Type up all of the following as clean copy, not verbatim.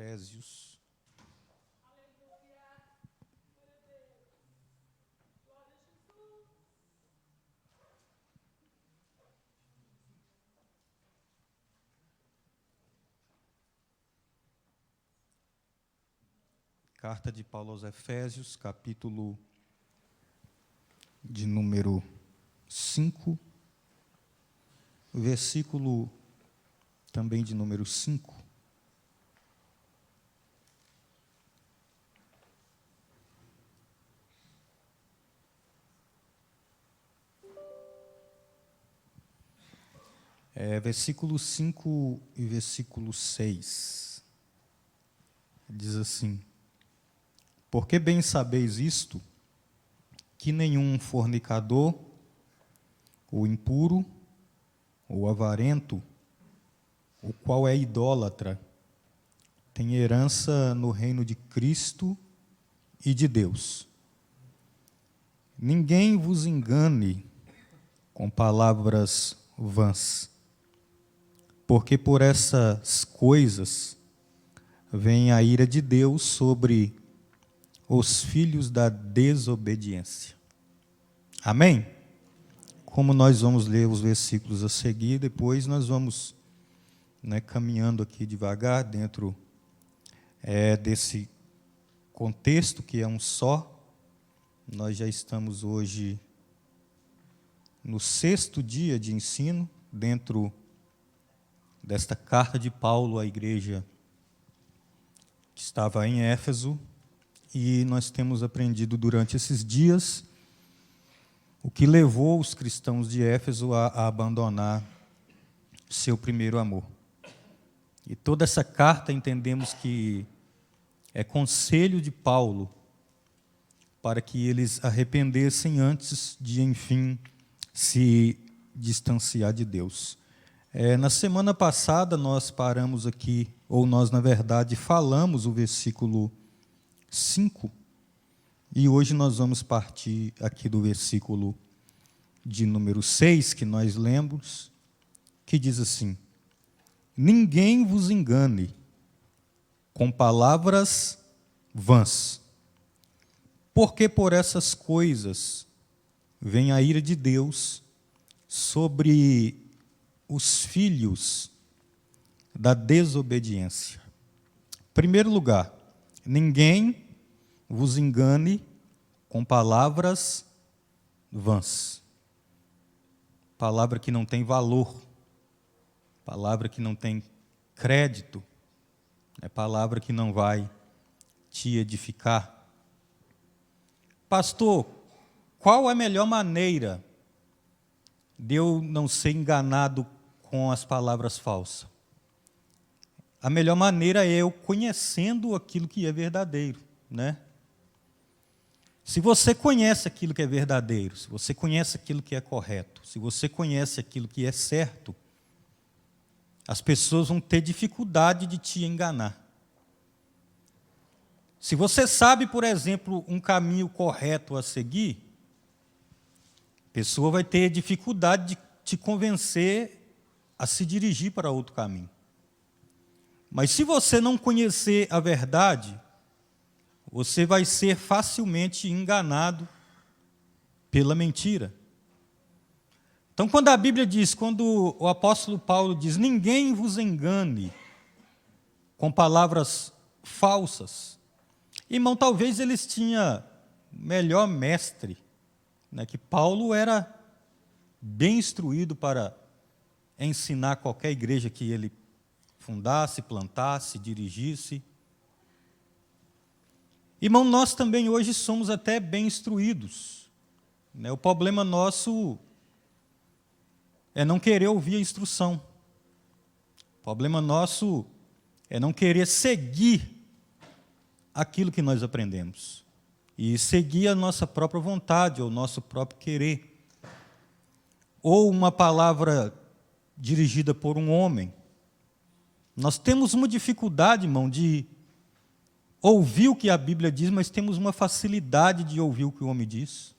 Efésios. Carta de Paulo aos Efésios, capítulo de número 5, versículo também de número 5. Versículo 5 e versículo 6. Diz assim: Porque bem sabeis isto, que nenhum fornicador, ou impuro, ou avarento, o qual é idólatra, tem herança no reino de Cristo e de Deus. Ninguém vos engane com palavras vãs, porque por essas coisas vem a ira de Deus sobre os filhos da desobediência. Amém? Como nós vamos ler os versículos a seguir, depois nós vamos caminhando aqui devagar dentro desse contexto que é um só. Nós já estamos hoje no 6º dia de ensino dentro desta carta de Paulo à igreja que estava em Éfeso, e nós temos aprendido durante esses dias o que levou os cristãos de Éfeso a abandonar seu primeiro amor. E toda essa carta entendemos que é conselho de Paulo para que eles arrependessem antes de, enfim, se distanciar de Deus. Na semana passada nós paramos aqui, ou nós, na verdade, falamos o versículo 5, e hoje nós vamos partir aqui do versículo de número 6, que nós lemos, que diz assim: Ninguém vos engane com palavras vãs, porque por essas coisas vem a ira de Deus sobre os filhos da desobediência. Em primeiro lugar, ninguém vos engane com palavras vãs. Palavra que não tem valor, palavra que não tem crédito, é palavra que não vai te edificar. Pastor, qual é a melhor maneira de eu não ser enganado com as palavras falsas? A melhor maneira é eu conhecendo aquilo que é verdadeiro, né? Se você conhece aquilo que é verdadeiro, se você conhece aquilo que é correto, se você conhece aquilo que é certo, as pessoas vão ter dificuldade de te enganar. Se você sabe, por exemplo, um caminho correto a seguir, a pessoa vai ter dificuldade de te convencer a se dirigir para outro caminho. Mas se você não conhecer a verdade, você vai ser facilmente enganado pela mentira. Então, quando a Bíblia diz, quando o apóstolo Paulo diz, ninguém vos engane com palavras falsas, irmão, talvez eles tinham melhor mestre, que Paulo era bem instruído para ensinar qualquer igreja que ele fundasse, plantasse, dirigisse. Irmão, nós também hoje somos até bem instruídos. O problema nosso é não querer ouvir a instrução. O problema nosso é não querer seguir aquilo que nós aprendemos. E seguir a nossa própria vontade, ou o nosso próprio querer. Ou uma palavra dirigida por um homem. Nós temos uma dificuldade, irmão, de ouvir o que a Bíblia diz, mas temos uma facilidade de ouvir o que o homem diz.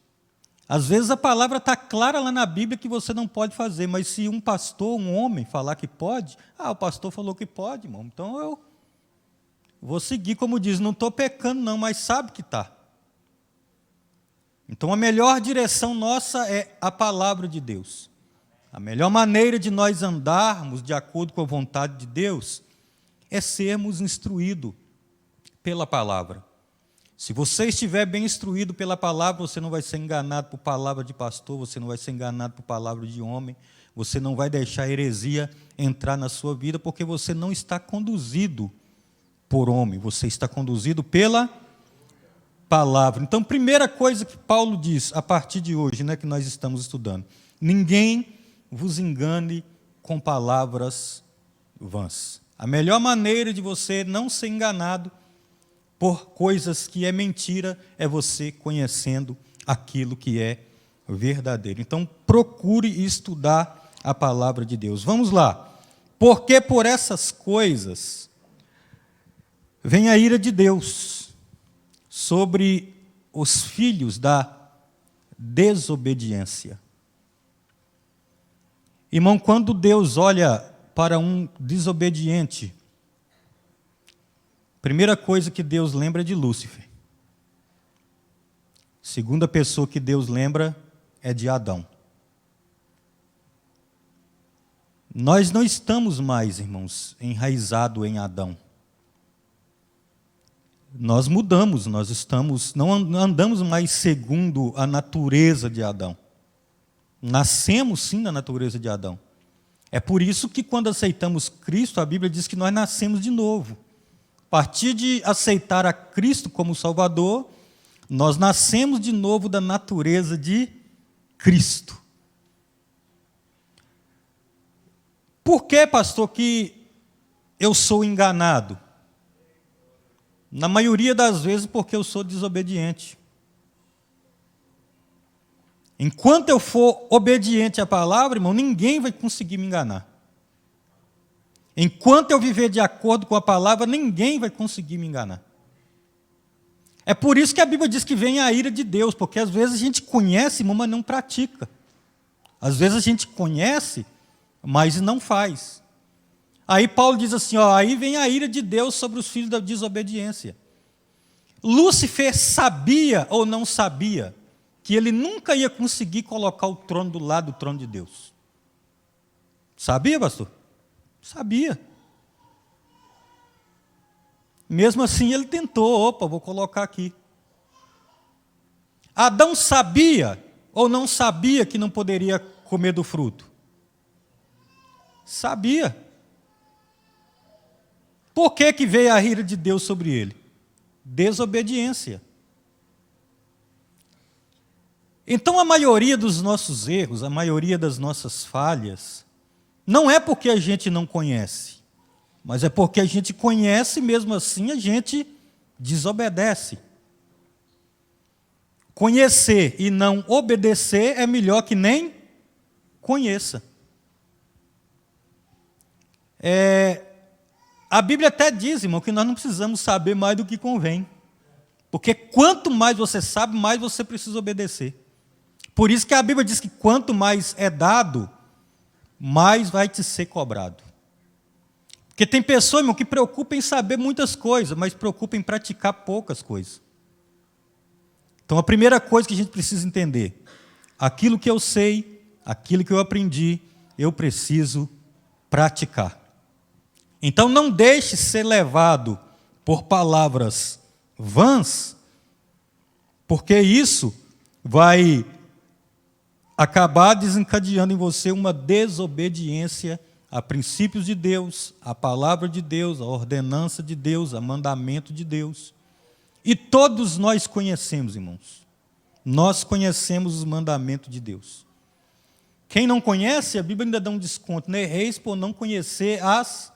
Às vezes a palavra está clara lá na Bíblia que você não pode fazer, mas se um pastor, um homem, falar que pode, o pastor falou que pode, irmão, então vou seguir, como diz, não estou pecando não, mas sabe que está. Então a melhor direção nossa é a palavra de Deus. A melhor maneira de nós andarmos de acordo com a vontade de Deus é sermos instruídos pela palavra. Se você estiver bem instruído pela palavra, você não vai ser enganado por palavra de pastor, você não vai ser enganado por palavra de homem, você não vai deixar a heresia entrar na sua vida, porque você não está conduzido por homem, você está conduzido pela palavra. Então, primeira coisa que Paulo diz, a partir de hoje, que nós estamos estudando: ninguém vos engane com palavras vãs. A melhor maneira de você não ser enganado por coisas que é mentira é você conhecendo aquilo que é verdadeiro. Então, procure estudar a palavra de Deus. Vamos lá. Porque por essas coisas vem a ira de Deus sobre os filhos da desobediência. Irmão, quando Deus olha para um desobediente, primeira coisa que Deus lembra é de Lúcifer. Segunda pessoa que Deus lembra é de Adão. Nós não estamos mais, irmãos, enraizados em Adão. Nós mudamos, não andamos mais segundo a natureza de Adão. Nascemos sim na natureza de Adão. É por isso que quando aceitamos Cristo, a Bíblia diz que nós nascemos de novo. A partir de aceitar a Cristo como Salvador, nós nascemos de novo da natureza de Cristo. Por que, pastor, que eu sou enganado? Na maioria das vezes porque eu sou desobediente. Enquanto eu for obediente à palavra, irmão, ninguém vai conseguir me enganar. Enquanto eu viver de acordo com a palavra, ninguém vai conseguir me enganar. É por isso que a Bíblia diz que vem a ira de Deus, porque às vezes a gente conhece, mas não pratica. Às vezes a gente conhece, mas não faz. Aí Paulo diz assim, aí vem a ira de Deus sobre os filhos da desobediência. Lúcifer sabia ou não sabia que ele nunca ia conseguir colocar o trono do lado do trono de Deus? Sabia, pastor? Sabia. Mesmo assim ele tentou, vou colocar aqui. Adão sabia ou não sabia que não poderia comer do fruto? Sabia. Por que que veio a ira de Deus sobre ele? Desobediência. Então a maioria dos nossos erros, a maioria das nossas falhas, não é porque a gente não conhece, mas é porque a gente conhece e mesmo assim a gente desobedece. Conhecer e não obedecer é melhor que nem conheça. A Bíblia até diz, irmão, que nós não precisamos saber mais do que convém. Porque quanto mais você sabe, mais você precisa obedecer. Por isso que a Bíblia diz que quanto mais é dado, mais vai te ser cobrado. Porque tem pessoas, irmão, que preocupam em saber muitas coisas, mas preocupam em praticar poucas coisas. Então a primeira coisa que a gente precisa entender, aquilo que eu sei, aquilo que eu aprendi, eu preciso praticar. Então não deixe ser levado por palavras vãs, porque isso vai acabar desencadeando em você uma desobediência a princípios de Deus, a palavra de Deus, a ordenança de Deus, a mandamento de Deus. E todos nós conhecemos, irmãos. Nós conhecemos os mandamentos de Deus. Quem não conhece, a Bíblia ainda dá um desconto, né? Erreis por não conhecer as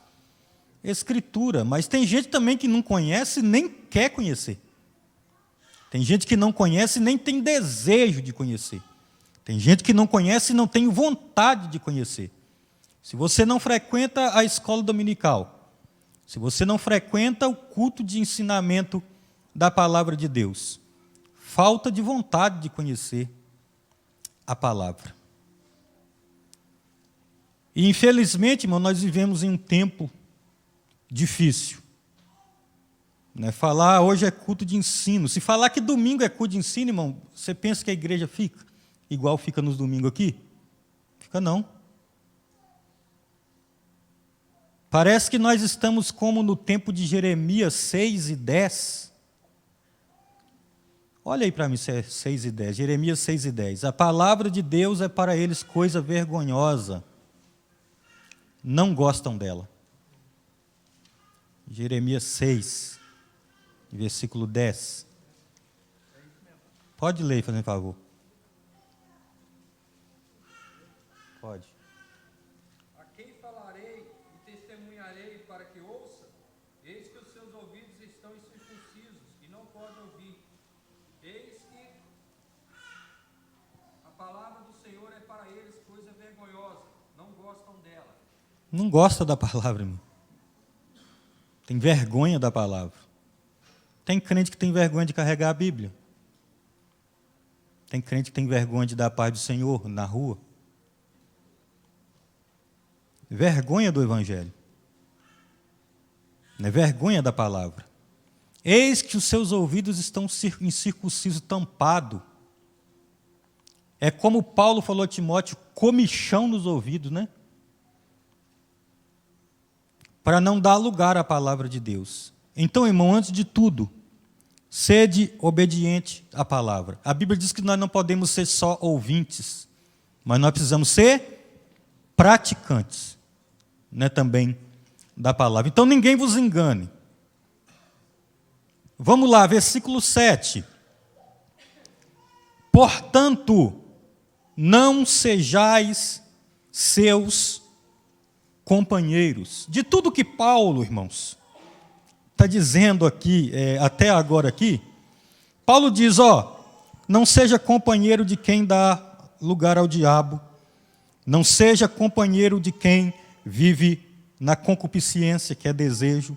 Escrituras. Mas tem gente também que não conhece e nem quer conhecer. Tem gente que não conhece e nem tem desejo de conhecer. Tem gente que não conhece e não tem vontade de conhecer. Se você não frequenta a escola dominical, se você não frequenta o culto de ensinamento da palavra de Deus, falta de vontade de conhecer a palavra. E infelizmente, irmão, nós vivemos em um tempo difícil. Né? Falar hoje é culto de ensino. Se falar que domingo é culto de ensino, irmão, você pensa que a igreja fica igual fica nos domingos aqui? Fica não. Parece que nós estamos como no tempo de Jeremias 6 e 10. Olha aí para mim, 6 e 10. Jeremias 6 e 10. A palavra de Deus é para eles coisa vergonhosa. Não gostam dela. Jeremias 6, versículo 10. Pode ler, fazendo favor. Pode. A quem falarei e testemunharei para que ouça? Eis que os seus ouvidos estão incircuncisos e não podem ouvir. Eis que a palavra do Senhor é para eles coisa vergonhosa. Não gostam dela. Não gosta da palavra, irmão. Tem vergonha da palavra. Tem crente que tem vergonha de carregar a Bíblia. Tem crente que tem vergonha de dar a paz do Senhor na rua. Vergonha do Evangelho. Não é vergonha da palavra. Eis que os seus ouvidos estão incircuncisos, tampados. É como Paulo falou a Timóteo, comichão nos ouvidos, né? Para não dar lugar à palavra de Deus. Então, irmão, antes de tudo, sede obediente à palavra. A Bíblia diz que nós não podemos ser só ouvintes, mas nós precisamos ser praticantes, né, também da palavra. Então, ninguém vos engane. Vamos lá, versículo 7. Portanto, não sejais seus companheiros. De tudo que Paulo, irmãos, está dizendo aqui, até agora aqui, Paulo diz, não seja companheiro de quem dá lugar ao diabo, não seja companheiro de quem vive na concupiscência, que é desejo,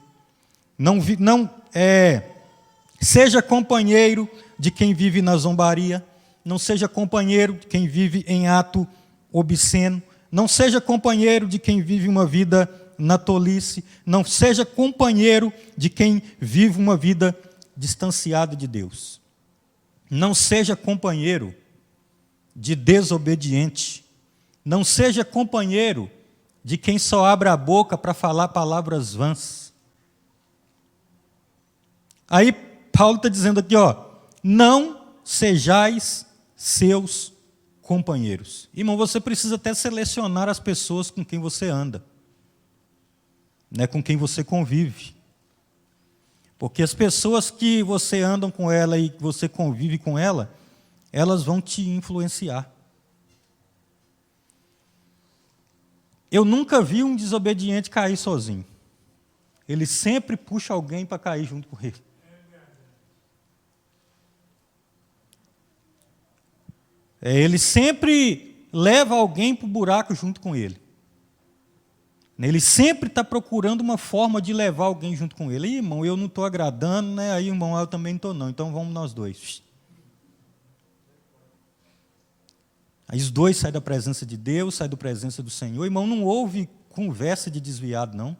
seja companheiro de quem vive na zombaria, não seja companheiro de quem vive em ato obsceno, não seja companheiro de quem vive uma vida na tolice, não seja companheiro de quem vive uma vida distanciada de Deus. Não seja companheiro de desobediente. Não seja companheiro de quem só abre a boca para falar palavras vãs. Aí Paulo está dizendo aqui, não sejais seus companheiros. Irmão, você precisa até selecionar as pessoas com quem você anda, né, com quem você convive. Porque as pessoas que você anda com ela e que você convive com ela, elas vão te influenciar. Eu nunca vi um desobediente cair sozinho. Ele sempre puxa alguém para cair junto com ele. Ele sempre leva alguém para o buraco junto com ele. Ele sempre está procurando uma forma de levar alguém junto com ele. Irmão, eu não estou agradando, né? Aí, irmão, eu também não estou não. Então vamos nós dois. Aí os dois saem da presença de Deus, saem da presença do Senhor. Irmão, não houve conversa de desviado, não.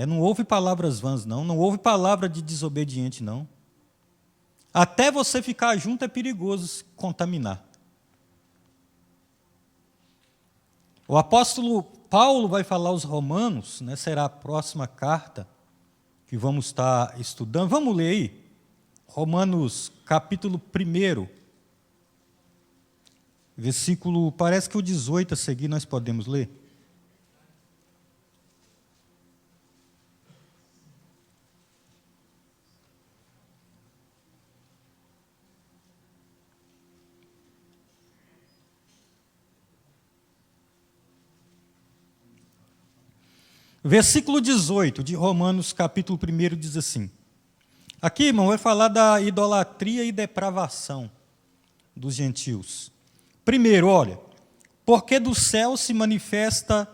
Não houve palavras vãs, não. Não houve palavra de desobediente, não. Até você ficar junto é perigoso se contaminar. O apóstolo Paulo vai falar aos Romanos, né, será a próxima carta que vamos estar estudando. Vamos ler aí. Romanos, capítulo 1, versículo, parece que o 18 a seguir nós podemos ler. Versículo 18 de Romanos, capítulo 1, diz assim. Aqui, irmão, vai falar da idolatria e depravação dos gentios. Primeiro, olha, porque do céu se manifesta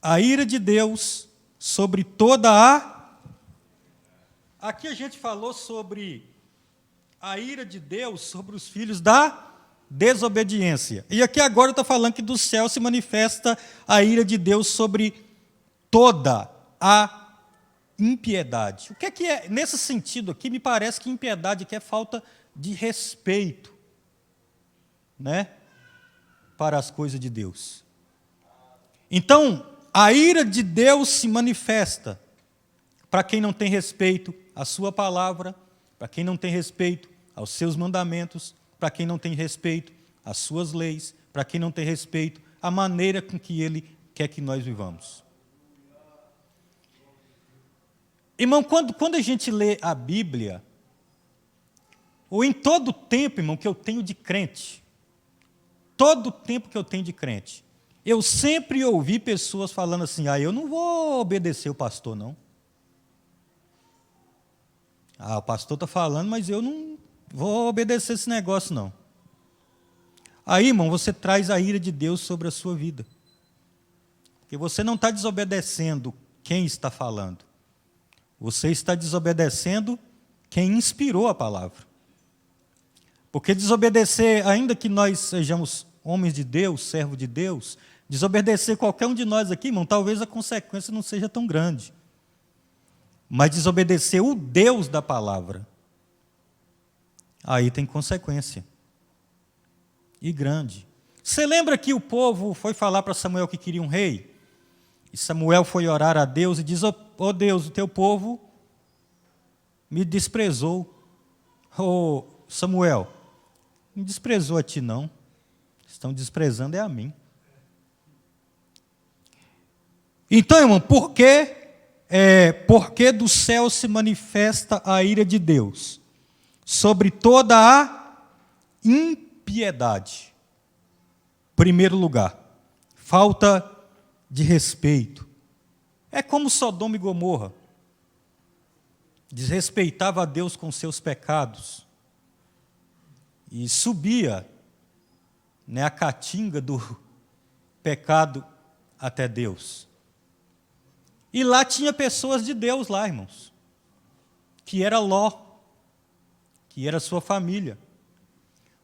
a ira de Deus sobre toda a... Aqui a gente falou sobre a ira de Deus sobre os filhos da desobediência. E aqui agora está falando que do céu se manifesta a ira de Deus sobre toda a impiedade. O que é, nesse sentido aqui, me parece que impiedade aqui é falta de respeito, né, para as coisas de Deus. Então, a ira de Deus se manifesta para quem não tem respeito à sua palavra, para quem não tem respeito aos seus mandamentos, para quem não tem respeito às suas leis, para quem não tem respeito à maneira com que Ele quer que nós vivamos. Irmão, quando a gente lê a Bíblia, ou em todo o tempo, irmão, que eu tenho de crente, todo o tempo que eu tenho de crente, eu sempre ouvi pessoas falando assim, eu não vou obedecer o pastor, não. O pastor está falando, mas eu não vou obedecer esse negócio, não. Aí, irmão, você traz a ira de Deus sobre a sua vida. Porque você não está desobedecendo quem está falando. Você está desobedecendo quem inspirou a palavra. Porque desobedecer, ainda que nós sejamos homens de Deus, servos de Deus, desobedecer qualquer um de nós aqui, irmão, talvez a consequência não seja tão grande. Mas desobedecer o Deus da palavra, aí tem consequência. E grande. Você lembra que o povo foi falar para Samuel que queria um rei? E Samuel foi orar a Deus e diz, ó Deus, o teu povo me desprezou. Ô Samuel, não desprezou a ti não. Estão desprezando é a mim. Então, irmão, por que do céu se manifesta a ira de Deus sobre toda a impiedade? Primeiro lugar, falta de respeito. É como Sodoma e Gomorra. Desrespeitava a Deus com seus pecados. E subia, a caatinga do pecado até Deus. E lá tinha pessoas de Deus lá, irmãos. Que era Ló. Que era sua família.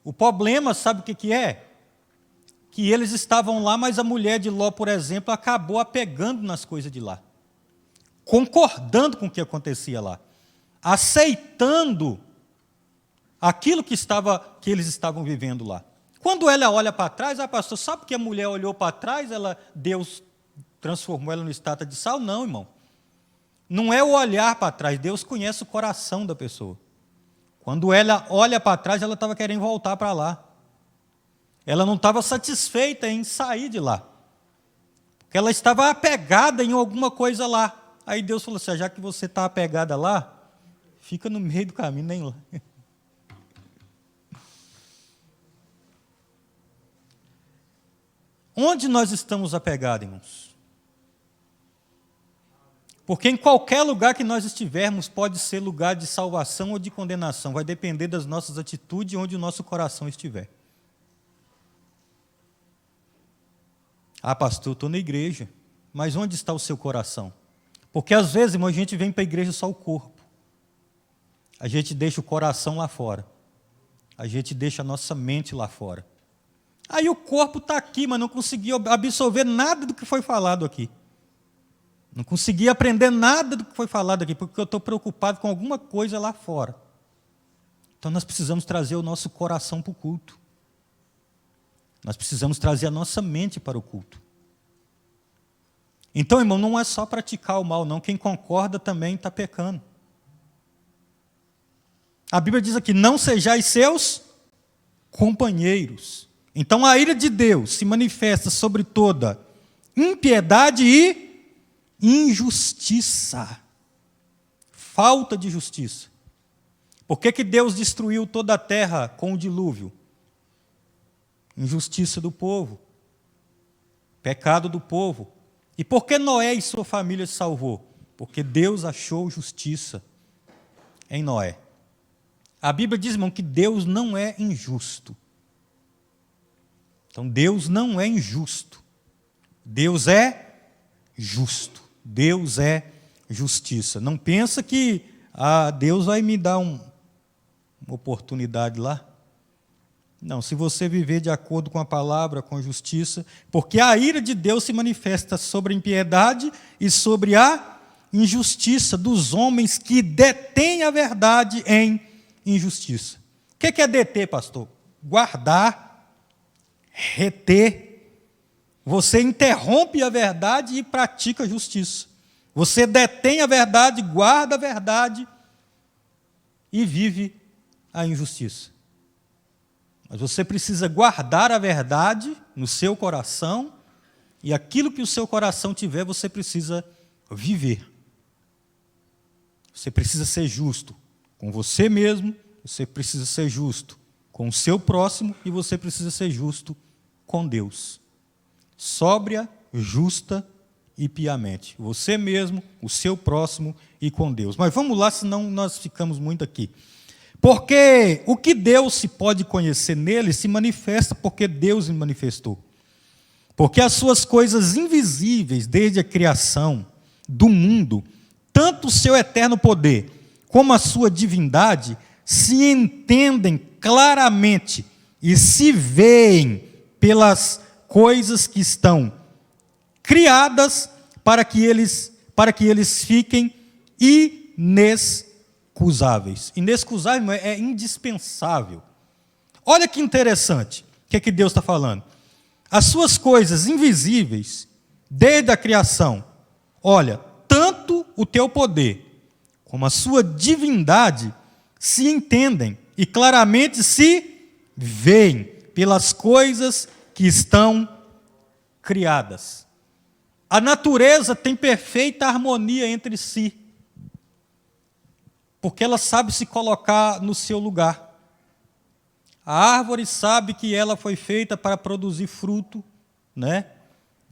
O problema, sabe o que é? Que eles estavam lá, mas a mulher de Ló, por exemplo, acabou apegando nas coisas de lá. Concordando com o que acontecia lá. Aceitando aquilo que eles estavam vivendo lá. Quando ela olha para trás, pastor, sabe que a mulher olhou para trás, Deus transformou ela no estátua de sal? Não, irmão. Não é o olhar para trás, Deus conhece o coração da pessoa. Quando ela olha para trás, ela estava querendo voltar para lá. Ela não estava satisfeita em sair de lá. Porque ela estava apegada em alguma coisa lá. Aí Deus falou assim, já que você está apegada lá, fica no meio do caminho, nem lá. Onde nós estamos apegados, irmãos? Porque em qualquer lugar que nós estivermos, pode ser lugar de salvação ou de condenação. Vai depender das nossas atitudes e onde o nosso coração estiver. Pastor, eu estou na igreja. Mas onde está o seu coração? Porque às vezes, irmão, a gente vem para a igreja só o corpo. A gente deixa o coração lá fora. A gente deixa a nossa mente lá fora. Aí o corpo está aqui, mas não conseguiu absorver nada do que foi falado aqui. Não consegui aprender nada do que foi falado aqui, porque eu estou preocupado com alguma coisa lá fora. Então nós precisamos trazer o nosso coração para o culto. Nós precisamos trazer a nossa mente para o culto. Então, irmão, não é só praticar o mal, não. Quem concorda também está pecando. A Bíblia diz aqui, não sejais seus companheiros. Então a ira de Deus se manifesta sobre toda impiedade e injustiça. Falta de justiça. Por que Deus destruiu toda a terra com o dilúvio? Injustiça do povo. Pecado do povo. E por que Noé e sua família se salvou? Porque Deus achou justiça em Noé. A Bíblia diz, irmão, que Deus não é injusto. Então, Deus não é injusto. Deus é justo. Deus é justiça. Não pensa que Deus vai me dar uma oportunidade lá. Não, se você viver de acordo com a palavra, com a justiça, porque a ira de Deus se manifesta sobre a impiedade e sobre a injustiça dos homens que detêm a verdade em injustiça. O que é deter, pastor? Guardar, reter. Você interrompe a verdade e pratica a justiça. Você detém a verdade, guarda a verdade e vive a injustiça. Mas você precisa guardar a verdade no seu coração, e aquilo que o seu coração tiver, você precisa viver. Você precisa ser justo com você mesmo, você precisa ser justo com o seu próximo, e você precisa ser justo com Deus. Sóbria, justa e piamente. Você mesmo, o seu próximo e com Deus. Mas vamos lá, senão nós ficamos muito aqui. Porque o que Deus se pode conhecer nele se manifesta porque Deus se manifestou. Porque as suas coisas invisíveis, desde a criação do mundo, tanto o seu eterno poder como a sua divindade, se entendem claramente e se veem pelas coisas que estão criadas para que eles fiquem inexcusáveis. Inexcusável é indispensável. Olha que interessante, o que é que Deus está falando? As suas coisas invisíveis, desde a criação, olha, tanto o teu poder como a sua divindade se entendem e claramente se veem pelas coisas que estão criadas. A natureza tem perfeita harmonia entre si, porque ela sabe se colocar no seu lugar. A árvore sabe que ela foi feita para produzir fruto, né?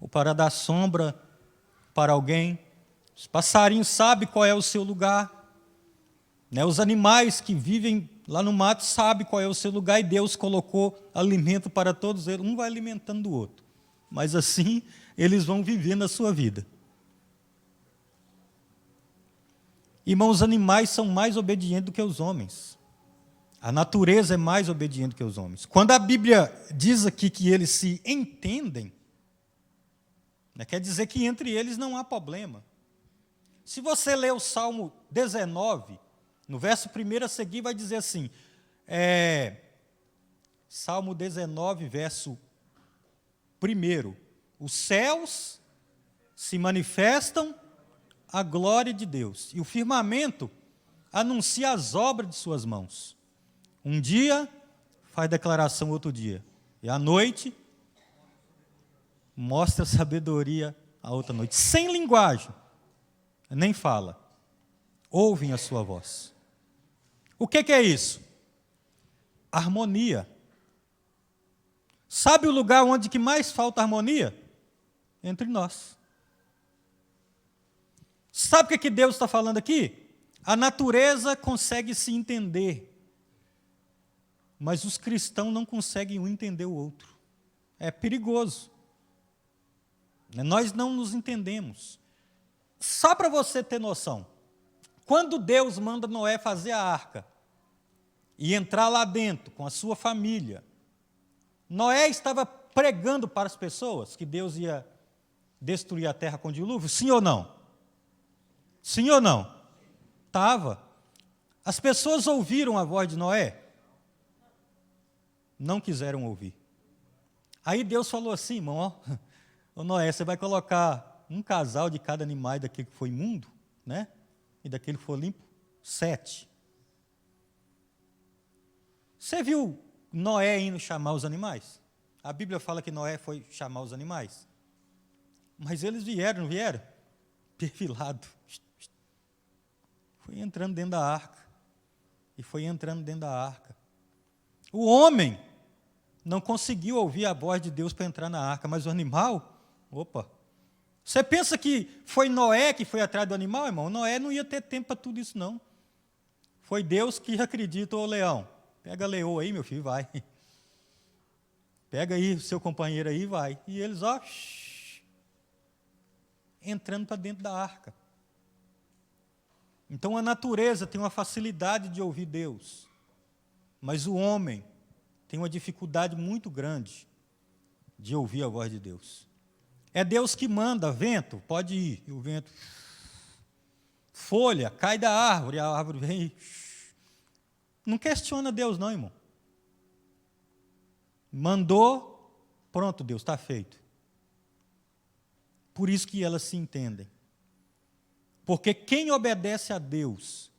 Ou para dar sombra para alguém. Os passarinhos sabem qual é o seu lugar, né? Os animais que vivem lá no mato sabem qual é o seu lugar, e Deus colocou alimento para todos eles. Um vai alimentando o outro, mas assim eles vão vivendo a sua vida. Irmãos, os animais são mais obedientes do que os homens. A natureza é mais obediente do que os homens. Quando a Bíblia diz aqui que eles se entendem, né, quer dizer que entre eles não há problema. Se você ler o Salmo 19, no verso 1 a seguir vai dizer assim, Salmo 19, verso 1, os céus se manifestam a glória de Deus, e o firmamento anuncia as obras de suas mãos. Um dia faz declaração outro dia, e à noite mostra sabedoria a outra noite. Sem linguagem, nem fala, ouvem a sua voz. O que é isso? Harmonia. Sabe o lugar onde que mais falta harmonia? Entre nós. Sabe o que Deus está falando aqui? A natureza consegue se entender, mas os cristãos não conseguem um entender o outro. É perigoso. Nós não nos entendemos. Só para você ter noção, quando Deus manda Noé fazer a arca e entrar lá dentro com a sua família, Noé estava pregando para as pessoas que Deus ia destruir a terra com o dilúvio? Sim ou não? Sim ou não? Estava. As pessoas ouviram a voz de Noé? Não quiseram ouvir. Aí Deus falou assim, irmão, ó, Noé, você vai colocar um casal de cada animal daquele que foi imundo, né? E daquele que foi limpo, 7. Você viu Noé indo chamar os animais? A Bíblia fala que Noé foi chamar os animais. Mas eles vieram, não vieram? Perfilado. Foi entrando dentro da arca. E foi entrando dentro da arca. O homem não conseguiu ouvir a voz de Deus para entrar na arca, mas o animal, opa. Você pensa que foi Noé que foi atrás do animal, irmão? Noé não ia ter tempo para tudo isso, não. Foi Deus que acredita, ô leão. Pega a leoa aí, meu filho, vai. Pega aí o seu companheiro aí e vai. E eles, ó, entrando para dentro da arca. Então a natureza tem uma facilidade de ouvir Deus, mas o homem tem uma dificuldade muito grande de ouvir a voz de Deus. É Deus que manda, vento, pode ir, e o vento folha, cai da árvore, a árvore vem e... Não questiona Deus não, irmão. Mandou, pronto, Deus, está feito. Por isso que elas se entendem. Porque quem obedece a Deus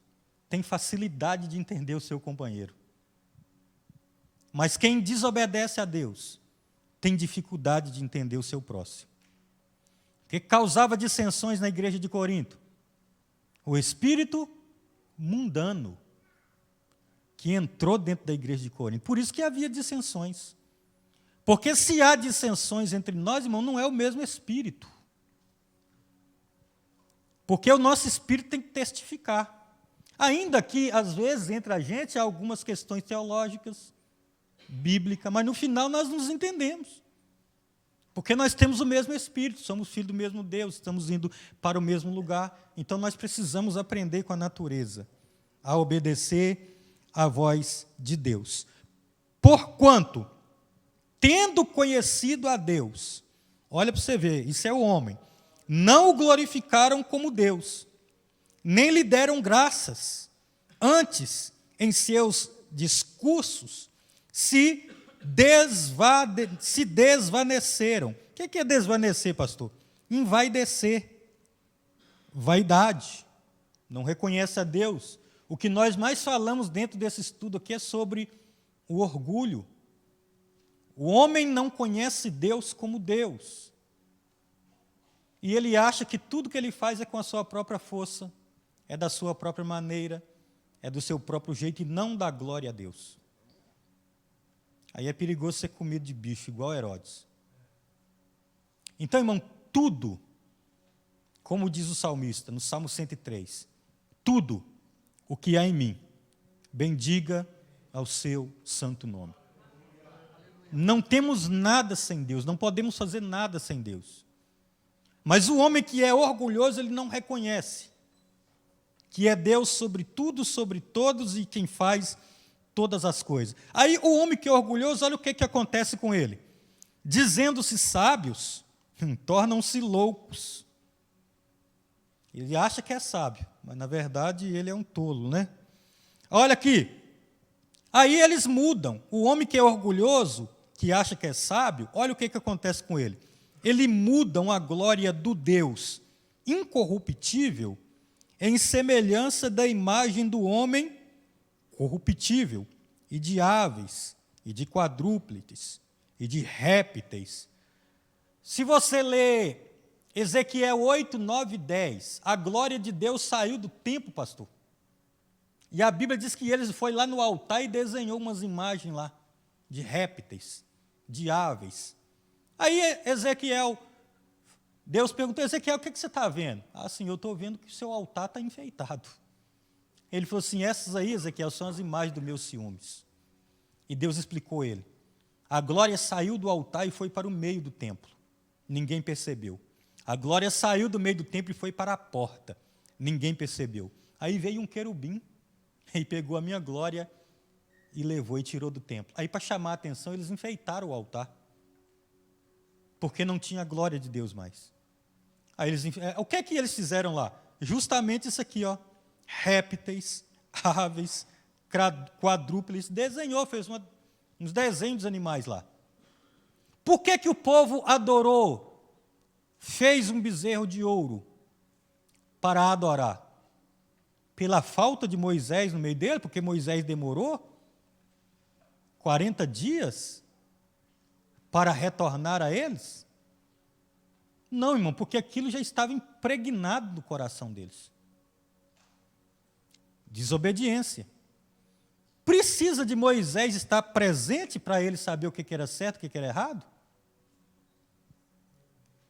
tem facilidade de entender o seu companheiro. Mas quem desobedece a Deus tem dificuldade de entender o seu próximo. O que causava dissensões na igreja de Corinto? O espírito mundano que entrou dentro da igreja de Corinto. Por isso que havia dissensões. Porque se há dissensões entre nós, irmão, não é o mesmo espírito. Porque o nosso espírito tem que testificar. Ainda que, às vezes, entre a gente há algumas questões teológicas, bíblicas, mas no final nós nos entendemos. Porque nós temos o mesmo espírito, somos filhos do mesmo Deus, estamos indo para o mesmo lugar. Então nós precisamos aprender com a natureza a obedecer à voz de Deus. Porquanto, tendo conhecido a Deus, olha para você ver, isso é o homem, não o glorificaram como Deus, nem lhe deram graças. Antes, em seus discursos, se desvaneceram. O que é desvanecer, pastor? Envaidecer. Vaidade. Não reconhece a Deus. O que nós mais falamos dentro desse estudo aqui é sobre o orgulho. O homem não conhece Deus como Deus. E ele acha que tudo que ele faz é com a sua própria força, é da sua própria maneira, é do seu próprio jeito e não dá glória a Deus. Aí é perigoso ser comido de bicho, igual Herodes. Então, irmão, tudo, como diz o salmista, no Salmo 103, tudo o que há em mim, bendiga ao seu santo nome. Não temos nada sem Deus, não podemos fazer nada sem Deus. Mas o homem que é orgulhoso, ele não reconhece que é Deus sobre tudo, sobre todos e quem faz todas as coisas. Aí o homem que é orgulhoso, olha o que acontece com ele. Dizendo-se sábios, tornam-se loucos. Ele acha que é sábio, mas na verdade ele é um tolo, né? Olha aqui. Aí eles mudam. O homem que é orgulhoso, que acha que é sábio, olha o que acontece com ele. Eles mudam a glória do Deus incorruptível em semelhança da imagem do homem corruptível, e de aves, e de quadrúpedes, e de répteis. Se você ler Ezequiel 8, 9 e 10, a glória de Deus saiu do templo, pastor. E a Bíblia diz que ele foi lá no altar e desenhou umas imagens lá, de répteis, de aves. Aí Ezequiel, Deus perguntou, Ezequiel, o que você está vendo? Ah, sim, eu estou vendo que o seu altar está enfeitado. Ele falou assim, essas aí, Ezequiel, são as imagens dos meus ciúmes. E Deus explicou a ele. A glória saiu do altar e foi para o meio do templo. Ninguém percebeu. A glória saiu do meio do templo e foi para a porta. Ninguém percebeu. Aí veio um querubim e pegou a minha glória e levou e tirou do templo. Aí, para chamar a atenção, eles enfeitaram o altar. Porque não tinha a glória de Deus mais. Aí o que é que eles fizeram lá? Justamente isso aqui, ó. Répteis, aves, quadrúpedes, desenhou, fez uns desenhos dos animais lá. Por que o povo adorou? Fez um bezerro de ouro para adorar? Pela falta de Moisés no meio dele, porque Moisés demorou 40 dias para retornar a eles? Não, irmão, porque aquilo já estava impregnado no coração deles. Desobediência. Precisa de Moisés estar presente para ele saber o que era certo e o que era errado?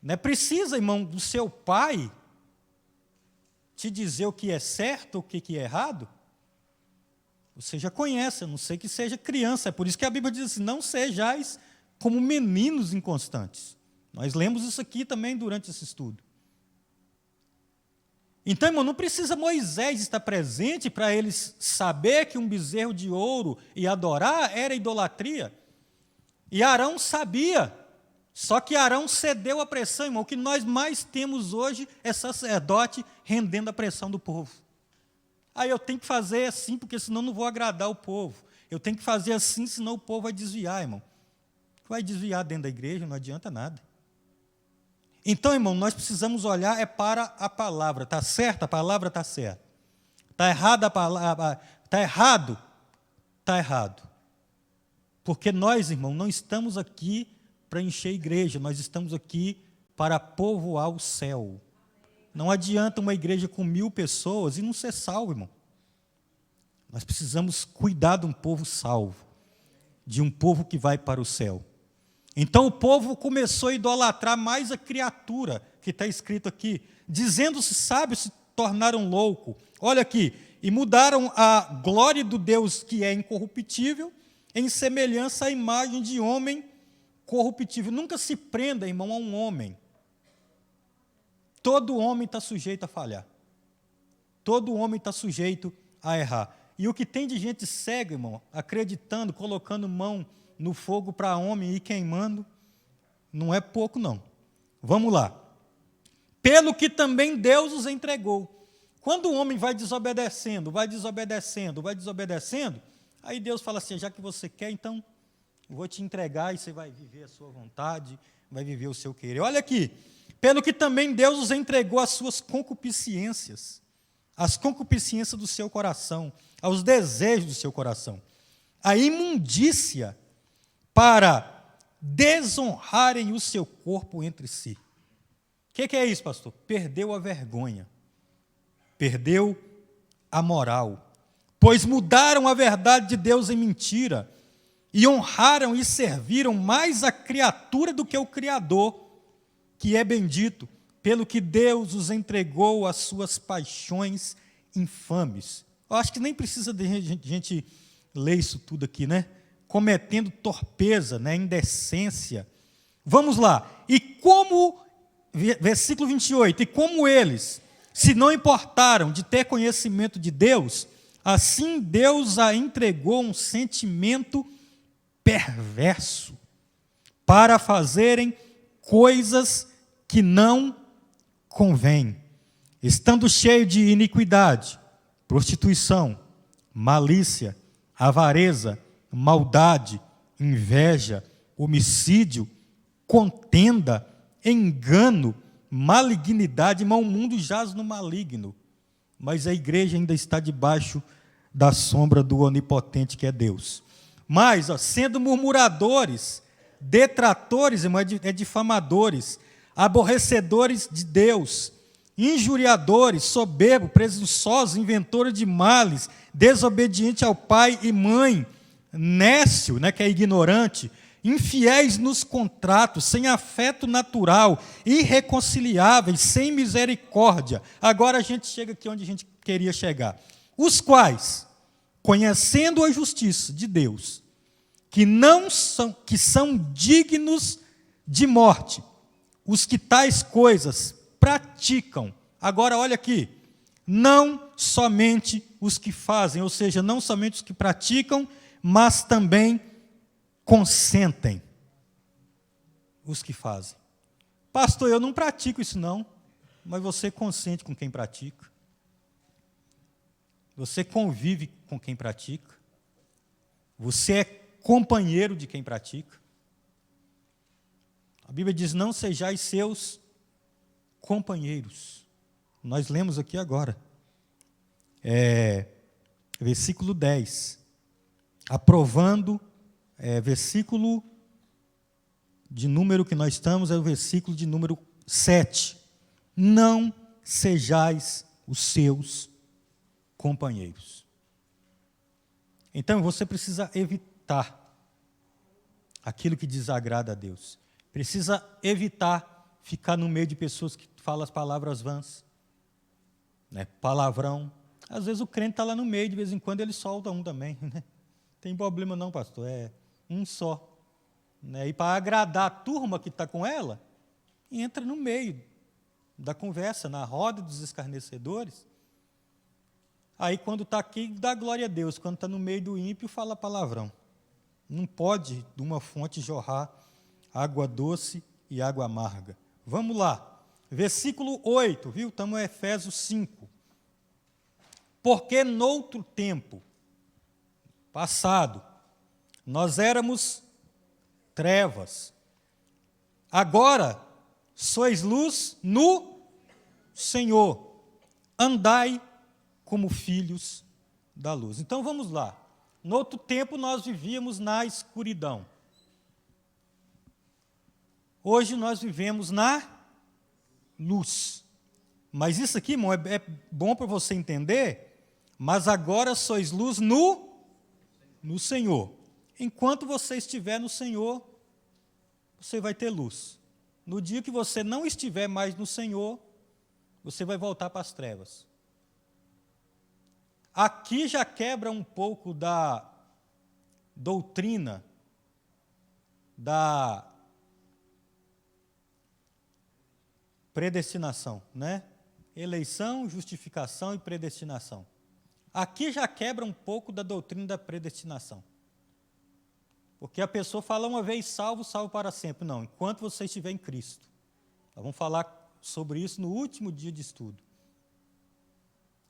Não é precisa, irmão, do seu pai te dizer o que é certo, o que é errado? Você já conhece, a não ser que seja criança. É por isso que a Bíblia diz assim, não sejais como meninos inconstantes. Nós lemos isso aqui também durante esse estudo. Então, irmão, não precisa Moisés estar presente para eles saber que um bezerro de ouro e adorar era idolatria. E Arão sabia Só que Arão cedeu à pressão, irmão. O que nós mais temos hoje é sacerdote rendendo a pressão do povo. Aí eu tenho que fazer assim, porque senão não vou agradar o povo. Eu tenho que fazer assim, senão o povo vai desviar, irmão. Vai desviar dentro da igreja, não adianta nada. Então, irmão, nós precisamos olhar para a palavra. Está certo? A palavra está certa. Está errada a palavra? Está errado? Está errado. Porque nós, irmão, não estamos aqui para encher a igreja, nós estamos aqui para povoar o céu. Não adianta uma igreja com 1000 pessoas e não ser salvo, irmão. Nós precisamos cuidar de um povo salvo, de um povo que vai para o céu. Então o povo começou a idolatrar mais a criatura, que está escrito aqui, dizendo-se sábios se tornaram loucos. Olha aqui, e mudaram a glória do Deus que é incorruptível, em semelhança à imagem de homem corruptível. Nunca se prenda, irmão, a um homem. Todo homem está sujeito a falhar. Todo homem está sujeito a errar. E o que tem de gente cega, irmão, acreditando, colocando mão no fogo para homem e queimando, não é pouco, não. Vamos lá. Pelo que também Deus os entregou. Quando o homem vai desobedecendo, aí Deus fala assim, já que você quer, então eu vou te entregar e você vai viver a sua vontade, vai viver o seu querer. Olha aqui, pelo que também Deus os entregou às suas concupiscências, às concupiscências do seu coração, aos desejos do seu coração, a imundícia para desonrarem o seu corpo entre si. O que é isso, pastor? Perdeu a vergonha, perdeu a moral, pois mudaram a verdade de Deus em mentira, e honraram e serviram mais a criatura do que o Criador, que é bendito, pelo que Deus os entregou às suas paixões infames. Eu acho que nem precisa de gente ler isso tudo aqui, né? Cometendo torpeza, né? Indecência. Vamos lá. E como, versículo 28, e como eles se não importaram de ter conhecimento de Deus, assim Deus a entregou um sentimento perverso para fazerem coisas que não convêm, estando cheio de iniquidade, prostituição, malícia, avareza, maldade, inveja, homicídio, contenda, engano, malignidade. Irmão, o mundo jaz no maligno, mas a igreja ainda está debaixo da sombra do onipotente que é Deus. Mas, sendo murmuradores, detratores, irmão, difamadores, aborrecedores de Deus, injuriadores, soberbos, presunçosos, inventores de males, desobediente ao pai e mãe, nécio, né, que é ignorante, infiéis nos contratos, sem afeto natural, irreconciliáveis, sem misericórdia. Agora a gente chega aqui onde a gente queria chegar. Os quais, conhecendo a justiça de Deus, que são dignos de morte, os que tais coisas praticam. Agora olha aqui, não somente os que fazem, ou seja, não somente os que praticam, mas também consentem os que fazem. Pastor, eu não pratico isso não, mas você consente com quem pratica. Você convive com quem pratica. Você é companheiro de quem pratica. A Bíblia diz, não sejais seus companheiros. Nós lemos aqui agora. Versículo 10. Aprovando, versículo de número que nós estamos, é o versículo de número 7. Não sejais os seus companheiros. Então, você precisa evitar aquilo que desagrada a Deus. Precisa evitar ficar no meio de pessoas que falam as palavras vãs, né? Palavrão. Às vezes o crente está lá no meio, de vez em quando ele solta um também. Né? Tem problema não, pastor, é um só. Né? E para agradar a turma que está com ela, entra no meio da conversa, na roda dos escarnecedores. Aí quando está aqui, dá glória a Deus. Quando está no meio do ímpio, fala palavrão. Não pode de uma fonte jorrar água doce e água amarga. Vamos lá, versículo 8, viu? Estamos em Efésios 5. Porque noutro tempo passado, nós éramos trevas. Agora, sois luz no Senhor. Andai como filhos da luz. Então, vamos lá. No outro tempo, nós vivíamos na escuridão. Hoje, nós vivemos na luz. Mas isso aqui, irmão, é bom para você entender. Mas agora sois luz no Senhor. Enquanto você estiver no Senhor, você vai ter luz. No dia que você não estiver mais no Senhor, você vai voltar para as trevas. Aqui já quebra um pouco da doutrina da predestinação, né? Eleição, justificação e predestinação. Aqui já quebra um pouco da doutrina da predestinação. Porque a pessoa fala uma vez salvo, salvo para sempre. Não, enquanto você estiver em Cristo. Nós vamos falar sobre isso no último dia de estudo.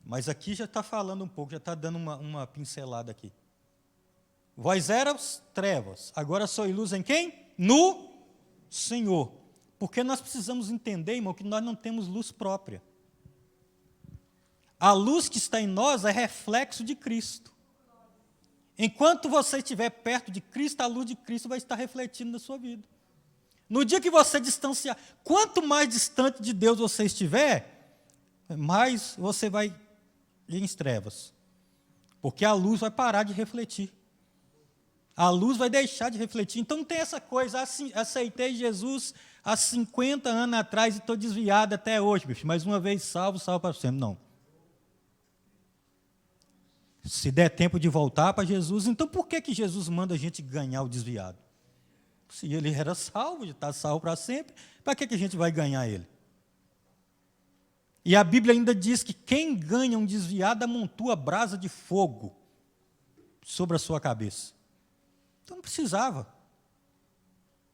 Mas aqui já está falando um pouco, já está dando uma pincelada aqui. Vós eras trevas, agora sois luz em quem? No Senhor. Porque nós precisamos entender, irmão, que nós não temos luz própria. A luz que está em nós é reflexo de Cristo. Enquanto você estiver perto de Cristo, a luz de Cristo vai estar refletindo na sua vida. No dia que você distanciar, quanto mais distante de Deus você estiver, mais você vai ir em trevas. Porque a luz vai parar de refletir. A luz vai deixar de refletir. Então não tem essa coisa, assim, aceitei Jesus há 50 anos atrás e estou desviado até hoje, bicho, mas uma vez salvo, salvo para sempre. Não. Se der tempo de voltar para Jesus, então por que Jesus manda a gente ganhar o desviado? Se ele era salvo, está salvo para sempre, para que a gente vai ganhar ele? E a Bíblia ainda diz que quem ganha um desviado amontoa brasa de fogo sobre a sua cabeça. Então não precisava.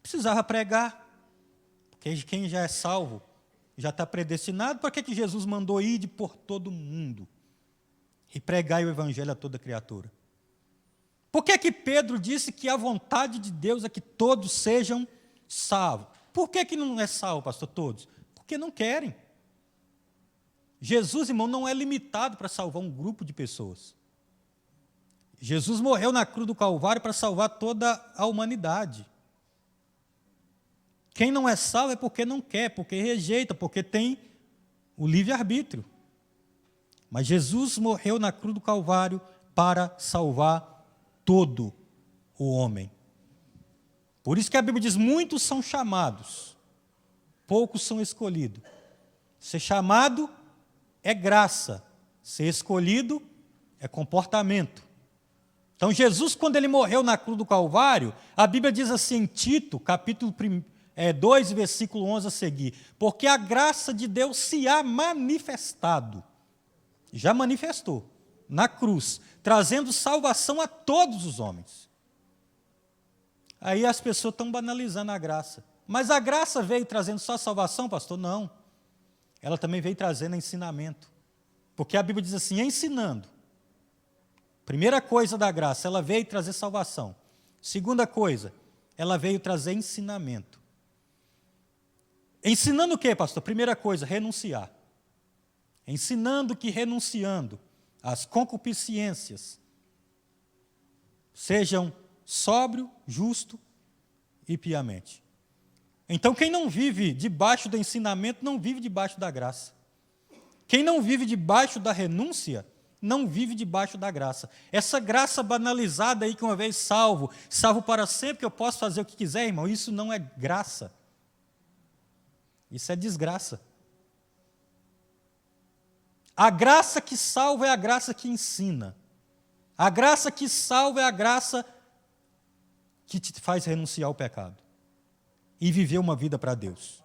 Precisava pregar. Porque quem já é salvo, já está predestinado, para que Jesus mandou ir por todo mundo? E pregai o evangelho a toda criatura. Por que Pedro disse que a vontade de Deus é que todos sejam salvos? Por que não é salvo, pastor, todos? Porque não querem. Jesus, irmão, não é limitado para salvar um grupo de pessoas. Jesus morreu na cruz do Calvário para salvar toda a humanidade. Quem não é salvo é porque não quer, porque rejeita, porque tem o livre-arbítrio. Mas Jesus morreu na cruz do Calvário para salvar todo o homem. Por isso que a Bíblia diz, muitos são chamados, poucos são escolhidos. Ser chamado é graça, ser escolhido é comportamento. Então Jesus, quando ele morreu na cruz do Calvário, a Bíblia diz assim em Tito, capítulo 2, versículo 11 a seguir, porque a graça de Deus se há manifestado, já manifestou, na cruz, trazendo salvação a todos os homens. Aí as pessoas estão banalizando a graça. Mas a graça veio trazendo só salvação, pastor? Não. Ela também veio trazendo ensinamento. Porque a Bíblia diz assim, ensinando. Primeira coisa da graça, ela veio trazer salvação. Segunda coisa, ela veio trazer ensinamento. Ensinando o quê, pastor? Primeira coisa, renunciar. Ensinando que renunciando às concupiscências, sejam sóbrio, justo e piamente. Então, quem não vive debaixo do ensinamento, não vive debaixo da graça. Quem não vive debaixo da renúncia, não vive debaixo da graça. Essa graça banalizada aí, que uma vez salvo, salvo para sempre, que eu posso fazer o que quiser, irmão, isso não é graça. Isso é desgraça. A graça que salva é a graça que ensina. A graça que salva é a graça que te faz renunciar ao pecado e viver uma vida para Deus.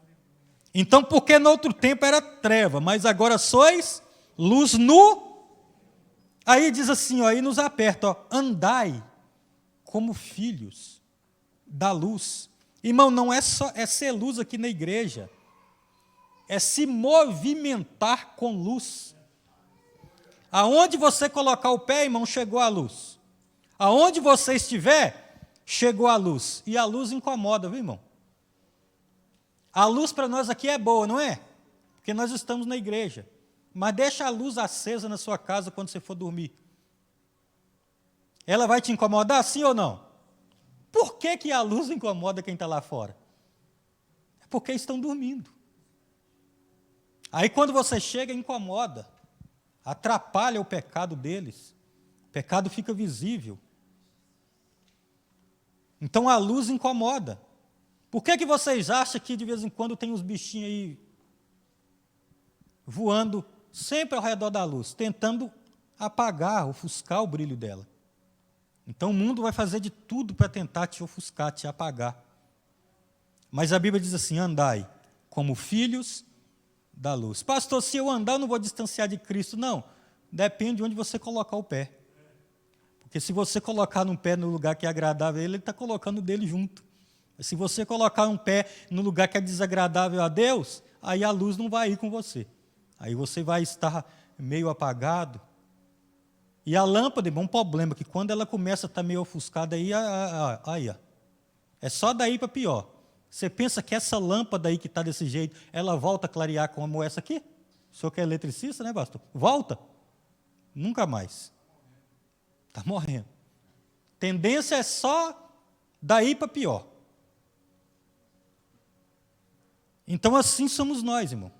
Então, porque no outro tempo era treva, mas agora sois luz no... Aí diz assim, ó, aí nos aperta, ó, andai como filhos da luz. Irmão, não é só ser luz aqui na igreja, é se movimentar com luz. Aonde você colocar o pé, irmão, chegou a luz. Aonde você estiver, chegou a luz. E a luz incomoda, viu, irmão? A luz para nós aqui é boa, não é? Porque nós estamos na igreja. Mas deixa a luz acesa na sua casa quando você for dormir. Ela vai te incomodar, sim ou não? Por que a luz incomoda quem está lá fora? É porque estão dormindo. Aí quando você chega, incomoda. Atrapalha o pecado deles. O pecado fica visível. Então a luz incomoda. Por que vocês acham que de vez em quando tem uns bichinhos aí voando sempre ao redor da luz, tentando apagar, ofuscar o brilho dela? Então o mundo vai fazer de tudo para tentar te ofuscar, te apagar. Mas a Bíblia diz assim: andai como filhos da luz. Pastor, se eu andar, eu não vou distanciar de Cristo. Não, depende de onde você colocar o pé. Porque se você colocar um pé no lugar que é agradável a Ele está colocando o dele junto. Mas se você colocar um pé no lugar que é desagradável a Deus, aí a luz não vai ir com você. Aí você vai estar meio apagado. E a lâmpada, é um problema, que quando ela começa a estar meio ofuscada, aí é só daí para pior. Você pensa que essa lâmpada aí que está desse jeito, ela volta a clarear como essa aqui? O senhor que é eletricista, né, pastor? Volta? Nunca mais. Está morrendo. Tendência é só daí para pior. Então assim somos nós, irmão.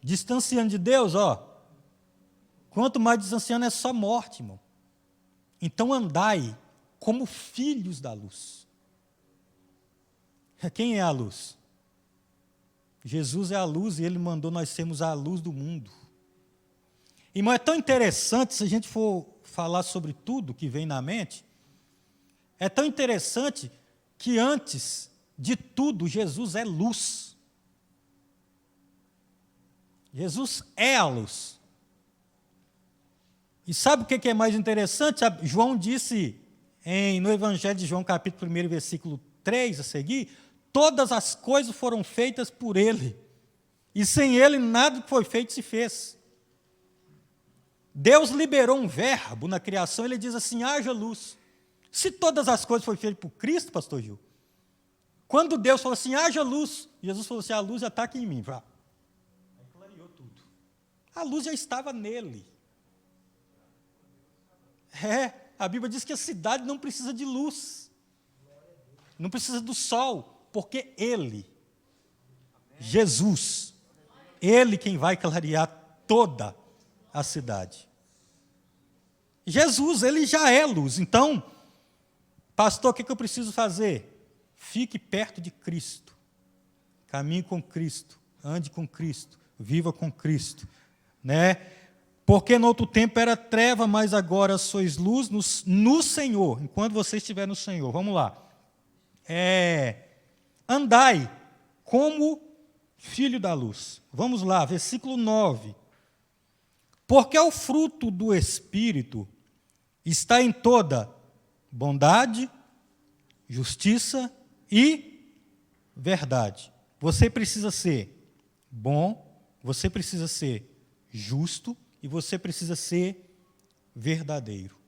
Distanciando de Deus, quanto mais distanciando é só morte, irmão. Então andai como filhos da luz. Quem é a luz? Jesus é a luz e Ele mandou nós sermos a luz do mundo. Irmão, é tão interessante, se a gente for falar sobre tudo que vem na mente, é tão interessante que antes de tudo, Jesus é luz. Jesus é a luz. E sabe o que é mais interessante? João disse no Evangelho de João, capítulo 1, versículo 3 a seguir: todas as coisas foram feitas por Ele, e sem Ele nada que foi feito se fez. Deus liberou um verbo na criação, Ele diz assim: haja luz. Se todas as coisas foram feitas por Cristo, pastor Gil, quando Deus falou assim, haja luz, Jesus falou assim, a luz já está aqui em mim. Aí clareou tudo. A luz já estava nele. A Bíblia diz que a cidade não precisa de luz, não precisa do sol, porque Ele, Jesus, Ele quem vai clarear toda a cidade. Jesus, Ele já é luz. Então, pastor, o que eu preciso fazer? Fique perto de Cristo, caminhe com Cristo, ande com Cristo, viva com Cristo, né? Porque no outro tempo era treva, mas agora sois luz no Senhor, enquanto você estiver no Senhor. Vamos lá. Andai como filho da luz. Vamos lá, versículo 9. Porque o fruto do Espírito está em toda bondade, justiça e verdade. Você precisa ser bom, você precisa ser justo, e você precisa ser verdadeiro.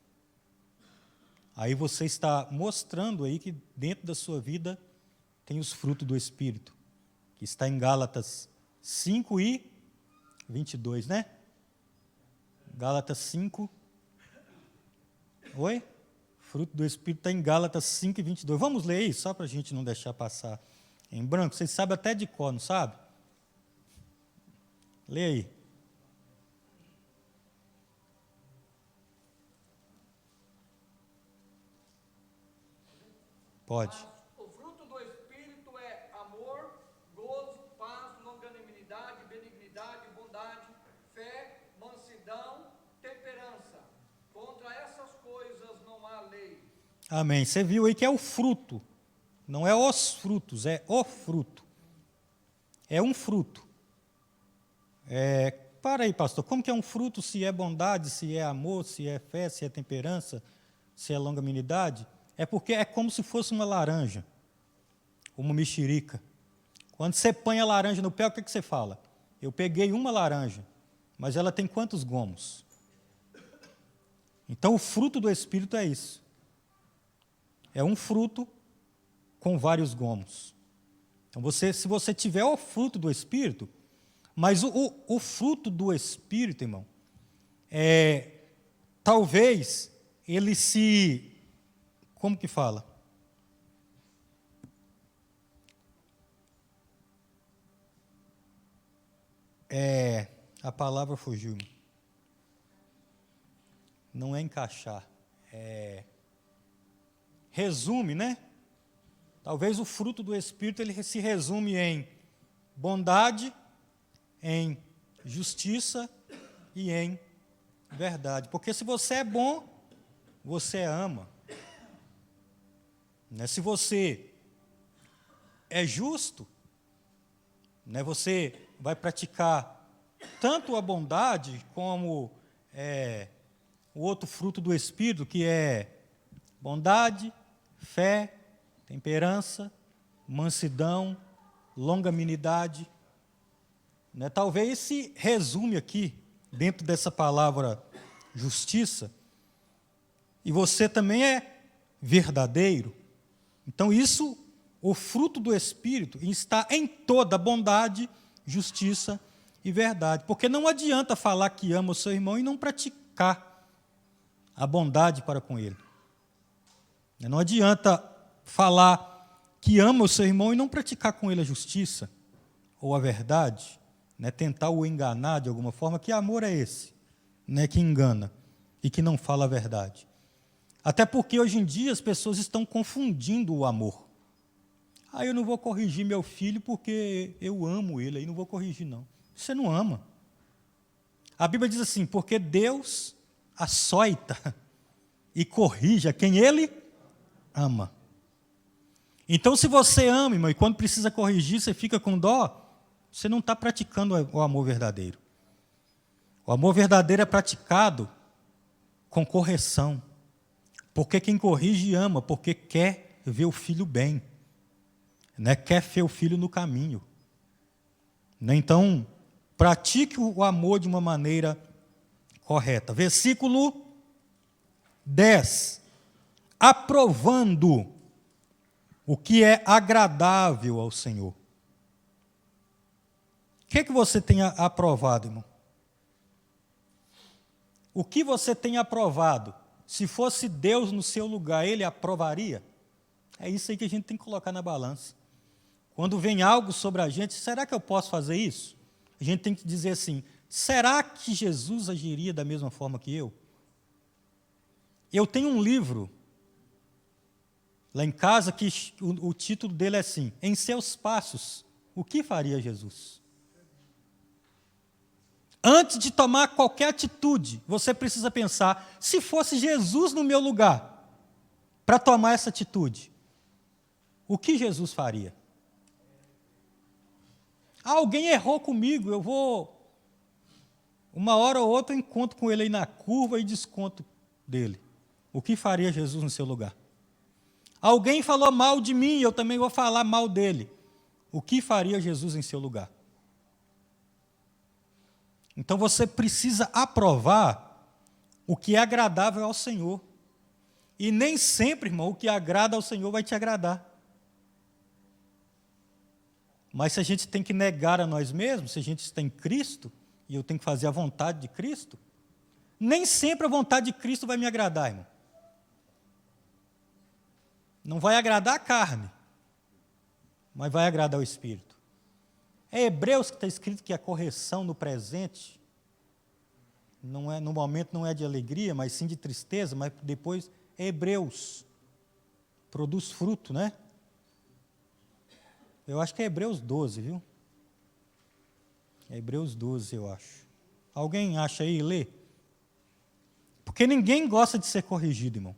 Aí você está mostrando aí que dentro da sua vida tem os frutos do Espírito, que está em Gálatas 5 e 22, né? Gálatas 5. Oi? Fruto do Espírito está em Gálatas 5 e 22. Vamos ler aí, só para a gente não deixar passar em branco. Vocês sabem até de cor, não sabe? Lê aí. Pode. O fruto do Espírito é amor, gozo, paz, longanimidade, benignidade, bondade, fé, mansidão, temperança. Contra essas coisas não há lei. Amém. Você viu aí que é o fruto. Não é os frutos, é o fruto. É um fruto. Para aí, pastor, como que é um fruto se é bondade, se é amor, se é fé, se é temperança, se é longanimidade? É porque é como se fosse uma laranja. uma mexerica. Quando você põe a laranja no pé, o que você fala? Eu peguei uma laranja, mas ela tem quantos gomos? Então, o fruto do Espírito é isso. É um fruto com vários gomos. Então, se você tiver o fruto do Espírito, mas o fruto do Espírito, irmão, talvez ele se... Como que fala? A palavra fugiu. Não é encaixar. Resume, né? Talvez o fruto do Espírito ele se resume em bondade, em justiça e em verdade. Porque se você é bom, você ama. Né? Se você é justo, né? Você vai praticar tanto a bondade como o outro fruto do Espírito, que é bondade, fé, temperança, mansidão, longanimidade. Né? Talvez se resume aqui, dentro dessa palavra justiça, e você também é verdadeiro. Então isso, o fruto do Espírito, está em toda bondade, justiça e verdade. Porque não adianta falar que ama o seu irmão e não praticar a bondade para com ele. Não adianta falar que ama o seu irmão e não praticar com ele a justiça ou a verdade, né? Tentar o enganar de alguma forma. Que amor é esse, né? Que engana e que não fala a verdade? Até porque hoje em dia as pessoas estão confundindo o amor. Eu não vou corrigir meu filho porque eu amo ele, aí não vou corrigir não. Você não ama. A Bíblia diz assim, porque Deus açoita e corrige a quem ele ama. Então, se você ama, irmão, e quando precisa corrigir, você fica com dó, você não está praticando o amor verdadeiro. O amor verdadeiro é praticado com correção. Porque quem corrige ama, porque quer ver o filho bem. Né? Quer ver o filho no caminho. Né? Então, pratique o amor de uma maneira correta. Versículo 10. Aprovando o que é agradável ao Senhor. O que você tem aprovado, irmão? O que você tem aprovado? Se fosse Deus no seu lugar, Ele aprovaria? É isso aí que a gente tem que colocar na balança. Quando vem algo sobre a gente, será que eu posso fazer isso? A gente tem que dizer assim, será que Jesus agiria da mesma forma que eu? Eu tenho um livro lá em casa que o título dele é assim, Em Seus Passos, o que faria Jesus? Antes de tomar qualquer atitude, você precisa pensar, se fosse Jesus no meu lugar, para tomar essa atitude, o que Jesus faria? Alguém errou comigo, eu vou, uma hora ou outra, eu encontro com ele aí na curva e desconto dele. O que faria Jesus no seu lugar? Alguém falou mal de mim, eu também vou falar mal dele. O que faria Jesus em seu lugar? Então você precisa aprovar o que é agradável ao Senhor. E nem sempre, irmão, o que agrada ao Senhor vai te agradar. Mas se a gente tem que negar a nós mesmos, se a gente está em Cristo, e eu tenho que fazer a vontade de Cristo, nem sempre a vontade de Cristo vai me agradar, irmão. Não vai agradar a carne, mas vai agradar o Espírito. É Hebreus que está escrito que a correção no presente, não é, no momento não é de alegria, mas sim de tristeza, mas depois é Hebreus. Produz fruto, né? Eu acho que é Hebreus 12, viu? É Hebreus 12, eu acho. Alguém acha aí e lê? Porque ninguém gosta de ser corrigido, irmão.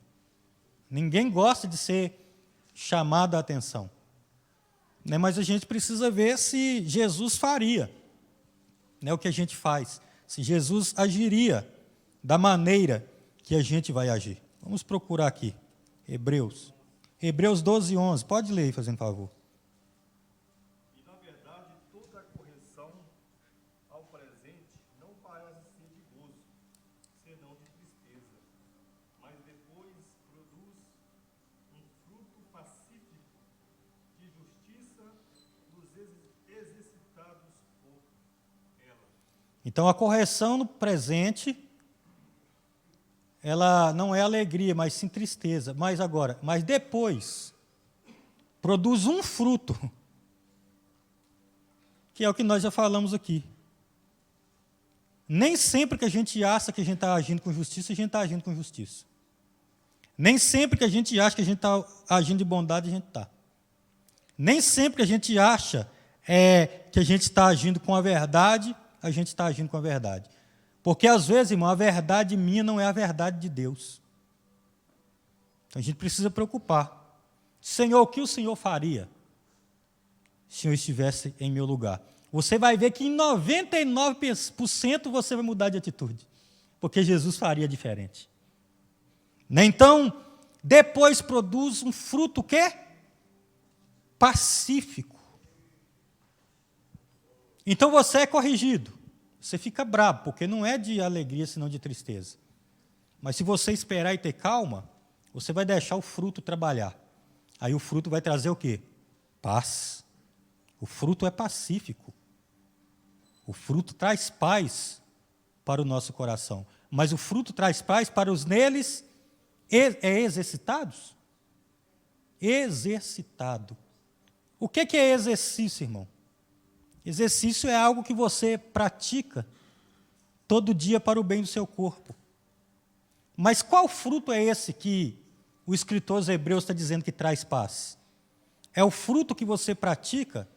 Ninguém gosta de ser chamado a atenção. Né? Mas a gente precisa ver se Jesus faria, né, o que a gente faz. Se Jesus agiria da maneira que a gente vai agir. Vamos procurar aqui. Hebreus 12, 11. Pode ler aí, fazendo favor. justiça nos exercitados por ela. Então, a correção no presente, ela não é alegria, mas sim tristeza. Mas depois, produz um fruto, que é o que nós já falamos aqui. Nem sempre que a gente acha que a gente está agindo com justiça, a gente está agindo com justiça. Nem sempre que a gente acha que a gente está agindo de bondade, a gente está. Nem sempre que a gente acha que a gente está agindo com a verdade, a gente está agindo com a verdade. Porque, às vezes, irmão, a verdade minha não é a verdade de Deus. Então, a gente precisa preocupar. Senhor, o que o Senhor faria se o Senhor estivesse em meu lugar? Você vai ver que em 99% você vai mudar de atitude. Porque Jesus faria diferente. Então, depois produz um fruto o quê? Pacífico. Então você é corrigido. Você fica bravo, porque não é de alegria, senão de tristeza. Mas se você esperar e ter calma, você vai deixar o fruto trabalhar. Aí o fruto vai trazer o quê? Paz. O fruto é pacífico. O fruto traz paz para o nosso coração. Mas o fruto traz paz para os neles exercitados. Exercitado. O que é exercício, irmão? Exercício é algo que você pratica todo dia para o bem do seu corpo. Mas qual fruto é esse que o escritor aos Hebreus está dizendo que traz paz? É o fruto que você pratica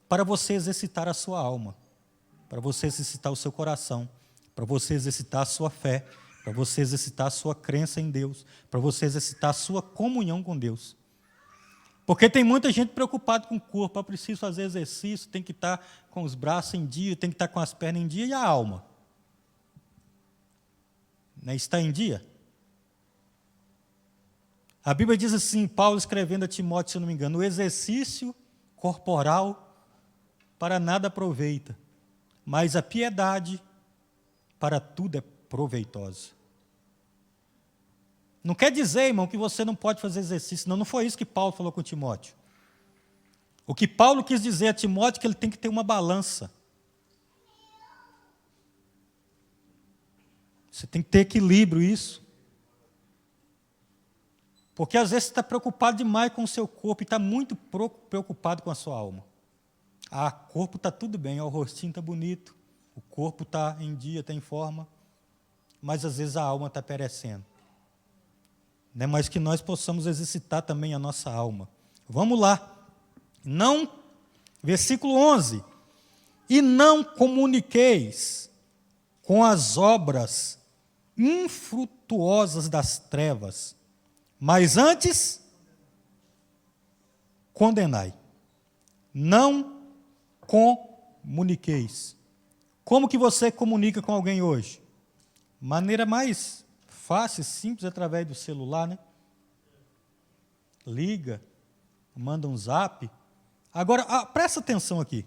para você exercitar a sua alma, para você exercitar o seu coração, para você exercitar a sua fé, para você exercitar a sua crença em Deus, para você exercitar a sua comunhão com Deus. Porque tem muita gente preocupada com o corpo, eu preciso fazer exercício, tem que estar com os braços em dia, tem que estar com as pernas em dia, e a alma? Né, está em dia? A Bíblia diz assim, Paulo escrevendo a Timóteo, se eu não me engano, o exercício corporal para nada aproveita, mas a piedade para tudo é proveitosa. Não quer dizer, irmão, que você não pode fazer exercício. Não foi isso que Paulo falou com Timóteo. O que Paulo quis dizer a Timóteo é que ele tem que ter uma balança. Você tem que ter equilíbrio, isso. Porque às vezes você está preocupado demais com o seu corpo e está muito preocupado com a sua alma. Ah, o corpo está tudo bem, o rostinho está bonito, o corpo está em dia, está em forma, mas às vezes a alma está perecendo. Né? Mas que nós possamos exercitar também a nossa alma. Vamos lá. Não, versículo 11. E não comuniqueis com as obras infrutuosas das trevas, mas antes condenai. Não comuniqueis. Como que você comunica com alguém hoje? Maneira mais fácil, simples, através do celular, né? Liga, manda um zap. Agora, presta atenção aqui.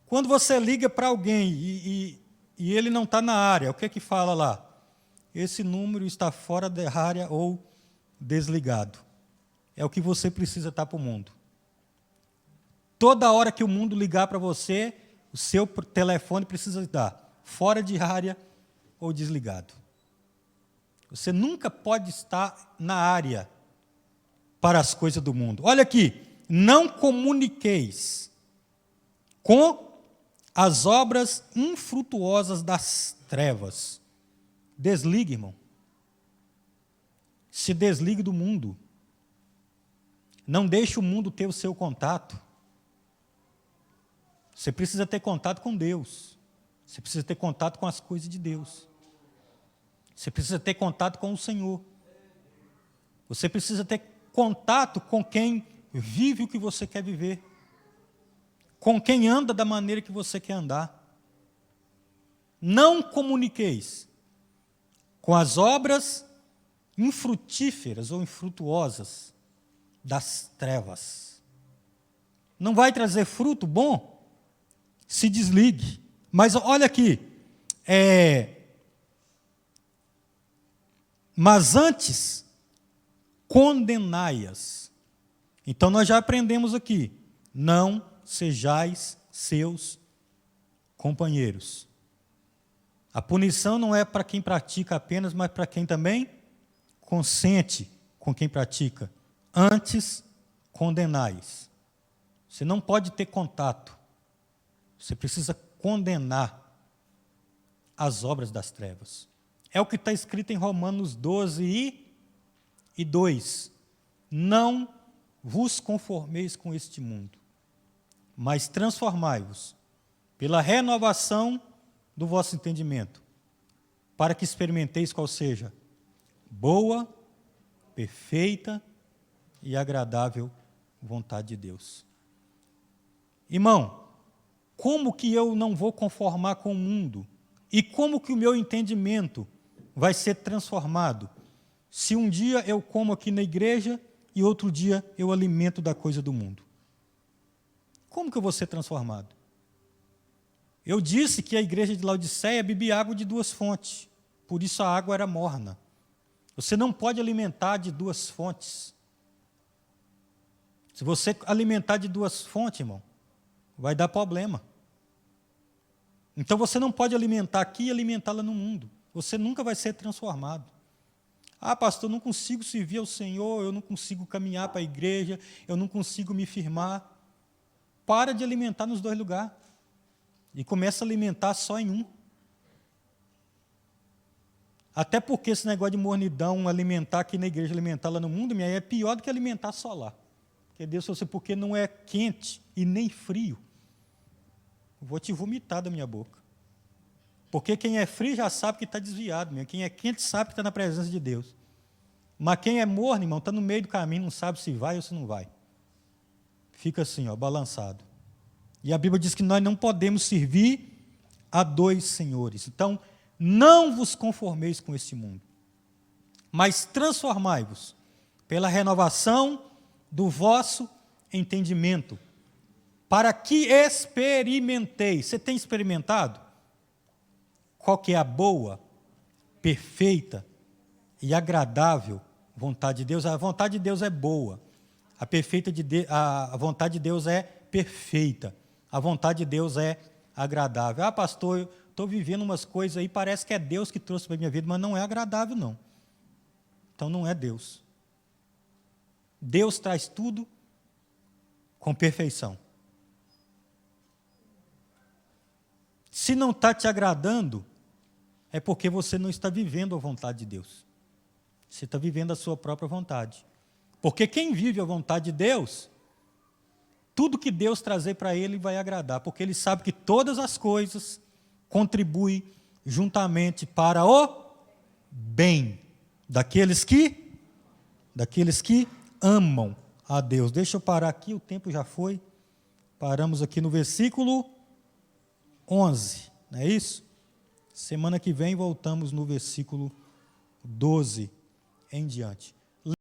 Quando você liga para alguém e ele não está na área, o que é que fala lá? Esse número está fora da área ou desligado. É o que você precisa estar para o mundo. Toda hora que o mundo ligar para você, o seu telefone precisa estar fora de área ou desligado. Você nunca pode estar na área para as coisas do mundo. Olha aqui, não comuniqueis com as obras infrutuosas das trevas. Desligue, irmão. Se desligue do mundo. Não deixe o mundo ter o seu contato. Você precisa ter contato com Deus. Você precisa ter contato com as coisas de Deus. Você precisa ter contato com o Senhor. Você precisa ter contato com quem vive o que você quer viver. Com quem anda da maneira que você quer andar. Não comuniqueis com as obras infrutíferas ou infrutuosas das trevas. Não vai trazer fruto bom? Se desligue. Mas olha aqui, mas antes, condenai-as. Então nós já aprendemos aqui, não sejais seus companheiros. A punição não é para quem pratica apenas, mas para quem também consente com quem pratica. Antes, condenais. Você não pode ter contato. Você precisa condenar as obras das trevas. É o que está escrito em Romanos 12 e 2. Não vos conformeis com este mundo, mas transformai-vos pela renovação do vosso entendimento, para que experimenteis qual seja boa, perfeita e agradável vontade de Deus. Irmão, como que eu não vou conformar com o mundo? E como que o meu entendimento vai ser transformado? Se um dia eu como aqui na igreja e outro dia eu alimento da coisa do mundo. Como que eu vou ser transformado? Eu disse que a igreja de Laodiceia bebia água de duas fontes, por isso a água era morna. Você não pode alimentar de duas fontes. Se você alimentar de duas fontes, irmão, vai dar problema. Então você não pode alimentar aqui e alimentá-la no mundo. Você nunca vai ser transformado. Ah, pastor, eu não consigo servir ao Senhor, eu não consigo caminhar para a igreja, eu não consigo me firmar. Para de alimentar nos dois lugares. E começa a alimentar só em um. Até porque esse negócio de mornidão, alimentar aqui na igreja, alimentar lá no mundo, minha, é pior do que alimentar só lá. Porque Deus falou assim, porque não é quente e nem frio. Eu vou te vomitar da minha boca. Porque quem é frio já sabe que está desviado, meu. Quem é quente sabe que está na presença de Deus. Mas quem é morno, irmão, está no meio do caminho, não sabe se vai ou se não vai. Fica assim, ó, balançado. E a Bíblia diz que nós não podemos servir a dois senhores. Então, não vos conformeis com este mundo, mas transformai-vos pela renovação do vosso entendimento, para que experimenteis. Você tem experimentado? Qual que é a boa, perfeita e agradável vontade de Deus? A vontade de Deus é boa. A vontade de Deus é perfeita. A vontade de Deus é agradável. Ah, pastor, eu estou vivendo umas coisas aí, parece que é Deus que trouxe para a minha vida, mas não é agradável, não. Então não é Deus. Deus traz tudo com perfeição. Se não está te agradando, é porque você não está vivendo a vontade de Deus. Você está vivendo a sua própria vontade. Porque quem vive a vontade de Deus, tudo que Deus trazer para ele vai agradar, porque ele sabe que todas as coisas contribuem juntamente para o bem daqueles que amam a Deus. Deixa eu parar aqui, o tempo já foi. Paramos aqui no versículo 11, não é isso? Semana que vem voltamos no versículo 12 em diante.